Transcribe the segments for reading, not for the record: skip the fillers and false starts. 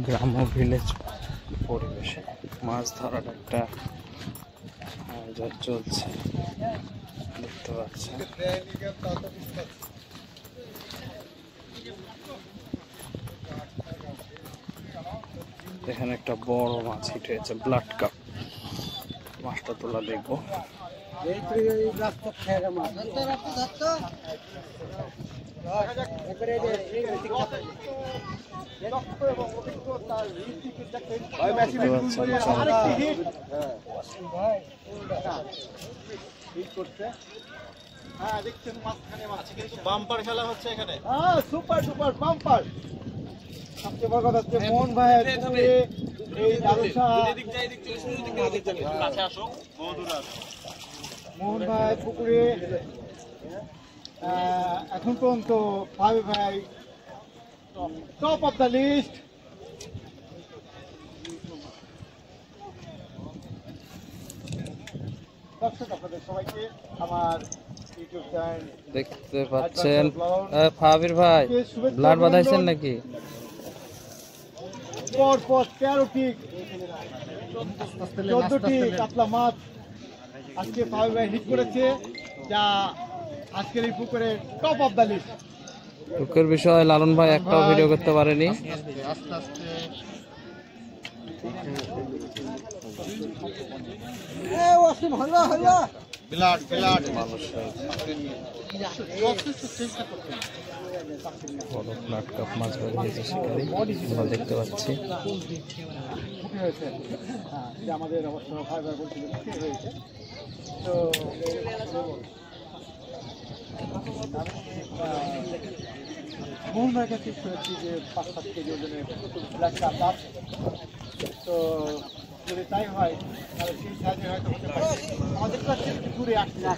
গ্রাম village পরিবেশে মাছ ধরার একটা আয়োজন চলছে দেখতে পাচ্ছেন। এখানে একটা বড় মাছ হিট হয়েছে, ব্লাড কাপ। মাছটা তোলা দেখবো। বাম্পার খেলা হচ্ছে এখানে। Super super bumper. সবচেয়ে বড় কথা হচ্ছে মোহন ভাই মোহন ভাই পুকুরে এখন পর্যন্ত ভাই ভাই টপ অফ দ্য লিস্ট। দর্শক আপনাদের সবাইকে আমার ইউটিউব চ্যানেল দেখতে পাচ্ছেন। ফাবির ভাই ব্লাড বাঁধাইছেন নাকি? পর 13টি 14টি কাতলা মাছ আজকে ফাবির ভাই হিট করেছে, যা আজকের এই পুকুরের টপ অফ দ্য লিস্ট। দুঃখের বিষয় লালন ভাই একটাও ভিডিও করতে পারেনি। ব্লাড কাপ মাছ বেরিয়েছে শিকারি আমরা দেখতে পাচ্ছি। আমাদের অবশ্য ফাইবার বলছিল হয়েছে। তো মোহন ভাইয়ের কাছে শুনেছি যে 5-7 কেজি ওজনের ব্ল্যাক কাপ মাছ। তো যদি তাই হয় তাহলে সেই সাইজে হয়তো হতে পারে। আমাদের কাছে একটু দূরে আসছে না,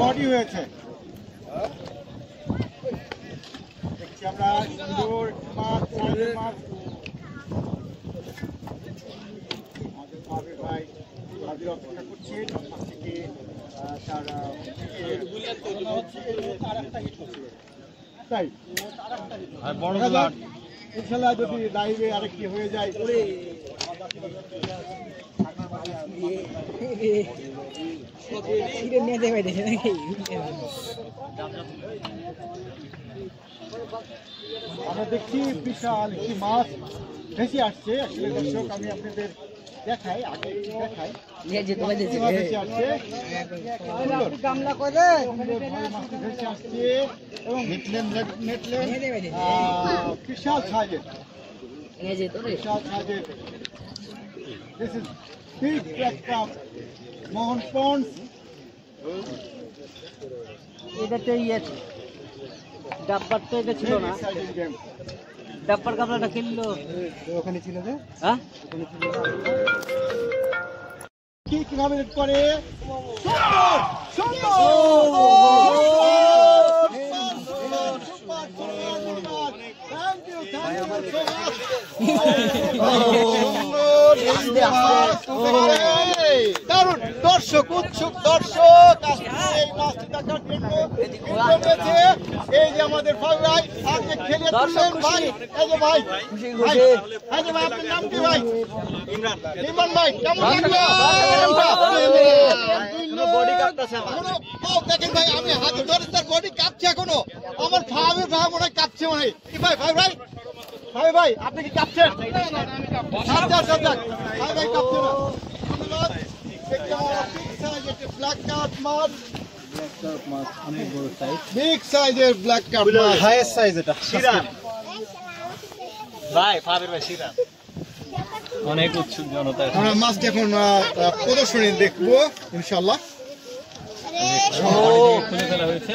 বডি হয়েছে দেখছি আমরা। সুন্দর মাছ মাছ আমাদের ভাই হাজির অপেক্ষা করছে। থেকে তাই ইনশাল্লাহ যদি লাইভে আরেকটি হয়ে যায়। আমরা দেখছি বিশাল একটি মাছ ভেসে আসছে। আসলে দর্শক আমি আপনাদের দেখাই, আগে দেখাই এবং বিশাল সাইজের This is big black crab, মোহন পন্ড। এটাতে ডাব্বার তো এটা ছিল না, ডাব্বার কাপড়টা কিনলো ওখানে ছিল যে হ্যাঁ কি নমিনেট করে দারুণ দর্শক, উৎসুক দর্শক এই মাছটি দেখার জন্য। এই যে আমাদের ভাই আজকে খেলে তুললেন ভাই। এই যে ভাই এই যে ভাই আপনার নাম কি ভাই? ইমরান ভাই কেমন দেখেন ভাই, আমি হাতে ধরে তার বডি কাঁপছে এখনো। আমার ভাবের ভাই মনে হয় কাঁপছে মনে হয়। কি ভাই ভাই ভাই ভাই ভাই আপনি কি কাঁপছেন? ভাই ভাই কাঁপছে না। ব্ল্যাক কাপ মাছ, বিগ সাইজের ব্ল্যাক কাপ মাছ, হাইয়েস্ট সাইজ। এটা ভাই ফাবির ভাই শিরা অনেক উৎসুক জনতা। আমরা মাছটি এখন প্রদর্শনী দেখবো ইনশাল্লাহ। খুলে ফেলা হয়েছে।